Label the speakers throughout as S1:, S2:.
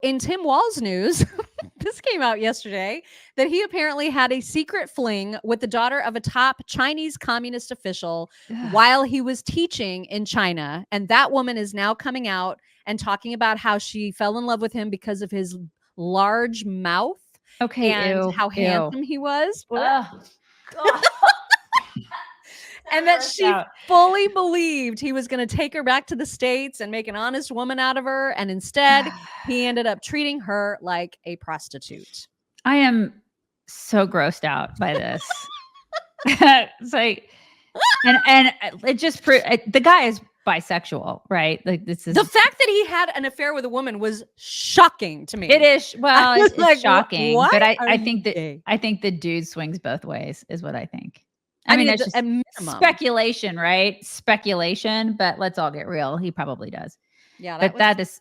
S1: in Tim Walz news, this came out yesterday that he apparently had a secret fling with the daughter of a top Chinese communist official while he was teaching in China. And that woman is now coming out and talking about how she fell in love with him because of his large mouth and how handsome he was. And that she fully believed he was going to take her back to the States and make an honest woman out of her. And instead, he ended up treating her like a prostitute.
S2: I am so grossed out by this. It's like, and it just the guy is bisexual, right? Like this is
S1: the fact that he had an affair with a woman was shocking to me.
S2: It is. Well, it's like, shocking, but I think the dude swings both ways is what I think. I mean, it's just speculation, right? Speculation, but let's all get real. He probably does.
S1: Yeah.
S2: But that's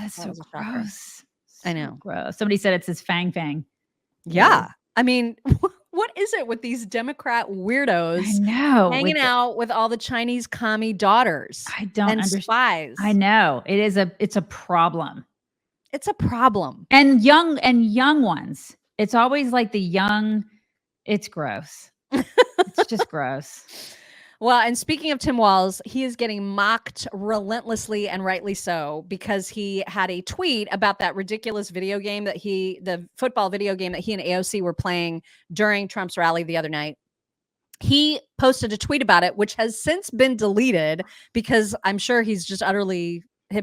S2: so gross.
S1: I know.
S2: Gross. Somebody said it's his fang.
S1: Yeah. I mean, what is it with these Democrat weirdos hanging out with all the Chinese commie daughters?
S2: I don't understand.
S1: Spies.
S2: I know. It's a problem.
S1: It's a problem.
S2: And young ones. It's always like the young. It's gross. It's just gross.
S1: Well, and speaking of Tim Walz, he is getting mocked relentlessly and rightly so because he had a tweet about that ridiculous video game the football video game that he and AOC were playing during Trump's rally the other night. He posted a tweet about it, which has since been deleted because I'm sure he's just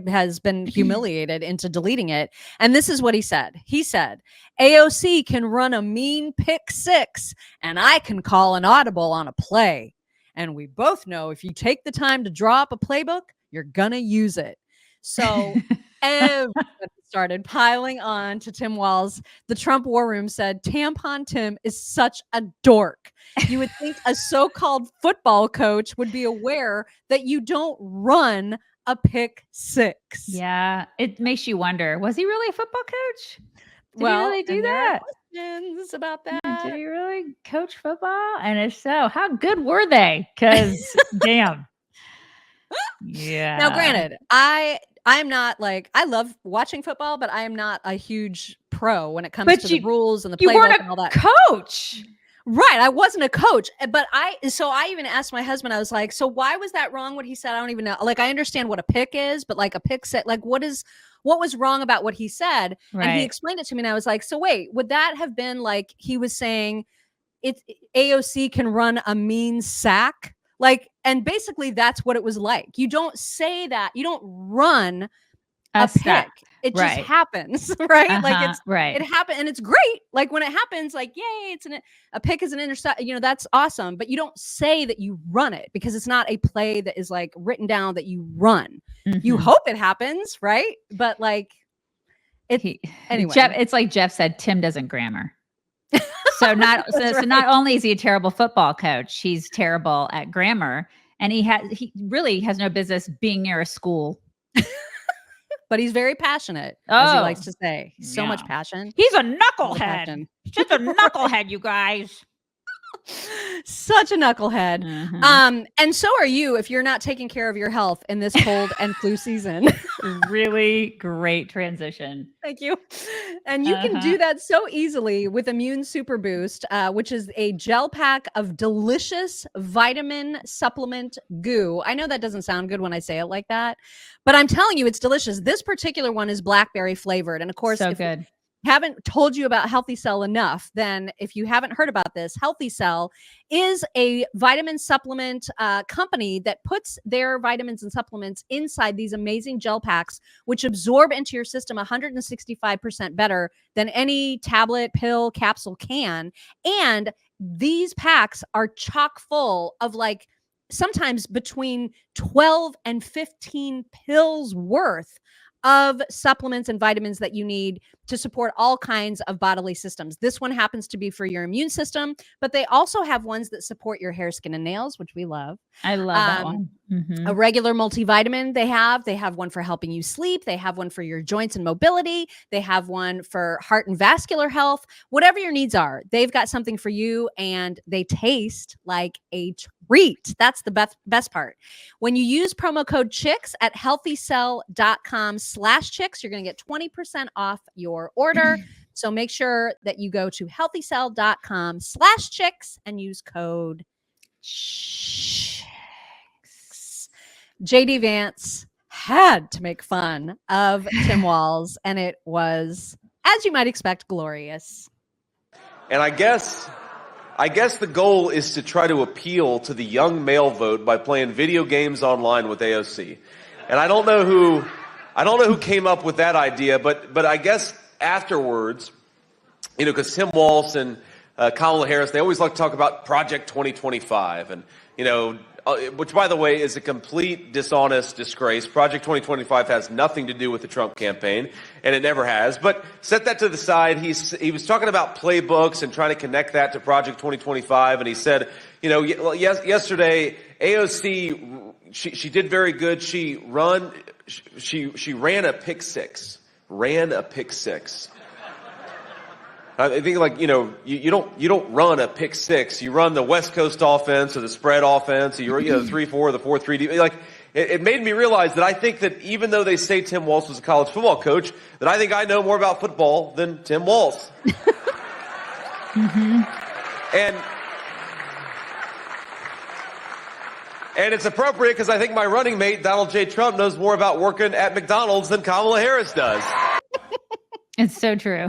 S1: has been humiliated into deleting it. And this is what he said. He said, AOC can run a mean pick six and I can call an audible on a play. And we both know if you take the time to draw up a playbook, you're going to use it. So everybody started piling on to Tim Walz. The Trump War Room said, Tampon Tim is such a dork. You would think a so-called football coach would be aware that you don't run a pick six.
S2: Yeah, it makes you wonder, was he really a football coach? Did he really do that?
S1: Questions about that.
S2: Did he really coach football? And if so, how good were they? Because damn. Yeah.
S1: Now, granted, I'm not like, I love watching football, but I am not a huge pro when it comes to the rules and the playbook and all that.
S2: Coach.
S1: Right. I wasn't a coach, but I even asked my husband, I was like, so why was that wrong? What he said? I don't even know. Like, I understand what a pick is, but like a pick set, like what was wrong about what he said? Right. And he explained it to me. And I was like, so wait, would that have been like, he was saying AOC can run a mean sack? Like, and basically that's what it was like. You don't say that. You don't run a pick. It just happens, right? Like it happened and it's great. Like when it happens, like, yay, a pick is an intercept, that's awesome. But you don't say that you run it because it's not a play that is like written down that you run. Mm-hmm. You hope it happens, right? But like anyway.
S2: It's like Jeff said, Tim doesn't grammar. So not only is he a terrible football coach, he's terrible at grammar. And he really has no business being near a school.
S1: But he's very passionate, as he likes to say. So much passion.
S2: He's a knucklehead. Just a knucklehead, you guys.
S1: Such a knucklehead. Mm-hmm. And so are you if you're not taking care of your health in this cold and flu season.
S2: Really great transition.
S1: Thank you. And you can do that so easily with Immune Super Boost, which is a gel pack of delicious vitamin supplement goo. I know that doesn't sound good when I say it like that, but I'm telling you, it's delicious. This particular one is blackberry flavored. And of course,
S2: good.
S1: Haven't told you about Healthy Cell enough, then if you haven't heard about this, Healthy Cell is a vitamin supplement company that puts their vitamins and supplements inside these amazing gel packs, which absorb into your system 165% better than any tablet, pill, capsule can. And these packs are chock full of like sometimes between 12 and 15 pills worth of supplements and vitamins that you need to support all kinds of bodily systems. This one happens to be for your immune system, but they also have ones that support your hair, skin, and nails, which we love.
S2: I love that one. Mm-hmm.
S1: A regular multivitamin they have one for helping you sleep. They have one for your joints and mobility. They have one for heart and vascular health. Whatever your needs are, they've got something for you, and they taste like a treat. That's the best part. When you use promo code CHICKS at healthycell.com/chicks, you're going to get 20% off your order. So make sure that you go to healthycell.com/chicks and use code CHICKS. JD Vance had to make fun of Tim Walz, and it was, as you might expect, glorious.
S3: And I guess the goal is to try to appeal to the young male vote by playing video games online with AOC. And I don't know who came up with that idea, but I guess afterwards, because Tim Walz and Kamala Harris, they always like to talk about Project 2025, and which, by the way, is a complete dishonest disgrace. Project 2025 has nothing to do with the Trump campaign, and it never has. But set that to the side. He was talking about playbooks and trying to connect that to Project 2025, and he said, yesterday AOC, she did very good. She ran a pick six. I think you don't run a pick six. You run the West Coast offense or the spread offense. Or you 3-4 or the 4-3. It made me realize that I think that even though they say Tim Walz was a college football coach, that I think I know more about football than Tim Walz. Mm-hmm. And it's appropriate because I think my running mate, Donald J. Trump, knows more about working at McDonald's than Kamala Harris does.
S2: It's so true.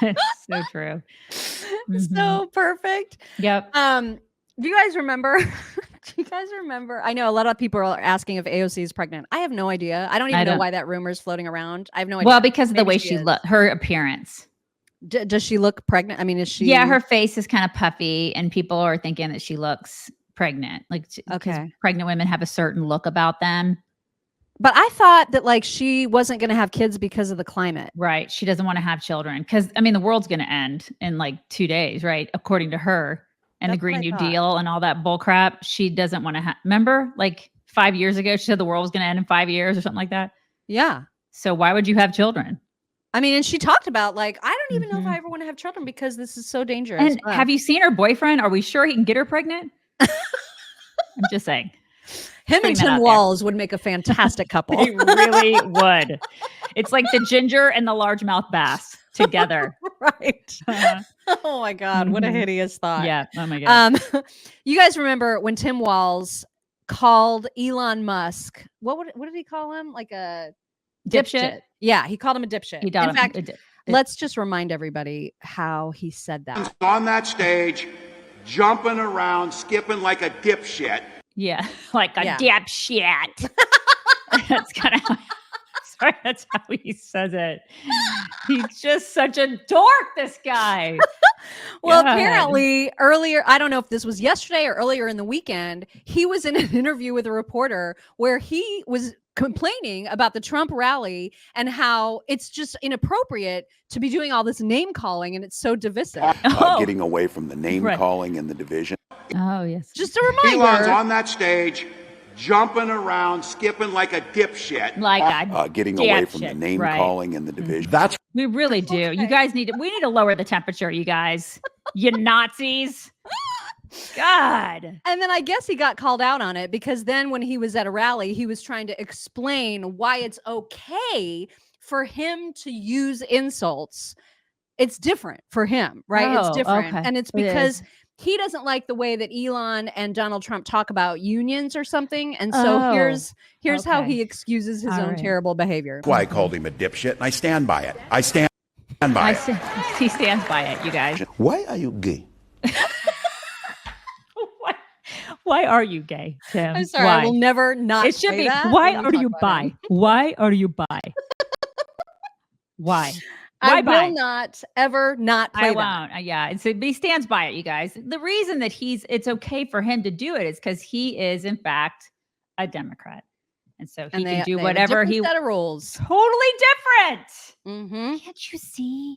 S2: It's so true. Mm-hmm.
S1: So perfect.
S2: Yep.
S1: Do you guys remember? I know a lot of people are asking if AOC is pregnant. I have no idea. I don't even know why that rumor is floating around. I have no idea.
S2: Well, because of the way she looks, her appearance.
S1: Does she look pregnant? I mean, is she?
S2: Yeah, her face is kind of puffy, and people are thinking that she looks pregnant.
S1: Okay,
S2: pregnant women have a certain look about them.
S1: But I thought that she wasn't going to have kids because of the climate.
S2: Right. She doesn't want to have children because, the world's going to end in 2 days, right? According to her and the Green New Deal and all that bull crap. She doesn't want to have, remember 5 years ago, she said the world was going to end in 5 years or something like that.
S1: Yeah.
S2: So why would you have children?
S1: I mean, and she talked about I don't even know if I ever want to have children because this is so dangerous.
S2: And have you seen her boyfriend? Are we sure he can get her pregnant? I'm just saying.
S1: Him and Tim Walz would make a fantastic couple.
S2: They really would. It's like the ginger and the largemouth bass together.
S1: Right. Oh my God. Mm-hmm. What a hideous thought.
S2: Yeah. Oh my God.
S1: You guys remember when Tim Walz called Elon Musk, what did he call him? Like a dipshit? Yeah. He called him a dipshit. In fact, let's just remind everybody how he said that.
S4: On that stage, jumping around, skipping like a dipshit.
S2: Yeah, like a dipshit. That's kind of sorry, that's how he says it. He's just such a dork, this guy.
S1: Well, apparently earlier, I don't know if this was yesterday or earlier in the weekend, he was in an interview with a reporter where he was complaining about the Trump rally and how it's just inappropriate to be doing all this name calling and it's so divisive.
S4: Getting away from the name calling and the division.
S2: Oh, yes.
S1: Just a reminder.
S4: Elon's on that stage, jumping around, skipping like a dipshit. Getting away from the name calling and the division.
S2: We really do. Okay. We need to lower the temperature, you guys. You Nazis. God.
S1: And then I guess he got called out on it because then when he was at a rally, he was trying to explain why it's okay for him to use insults. It's different for him, right? It's different. Okay. And it's because he doesn't like the way that Elon and Donald Trump talk about unions or something. And so here's how he excuses his own terrible behavior.
S4: That's why I called him a dipshit, and I stand by it. He
S2: stands by it, you guys.
S4: Why are you gay?
S2: Why are you gay, Tim?
S1: I'm sorry, I will never not.
S2: It should be. Why are you bi? Why are you bi? Why?
S1: I will not ever not play that.
S2: Won't. Yeah. He stands by it, you guys. The reason that it's okay for him to do it is because he is, in fact, a Democrat. And so he can do whatever he
S1: set of rules.
S2: Totally different.
S1: Mm-hmm.
S2: Can't you see?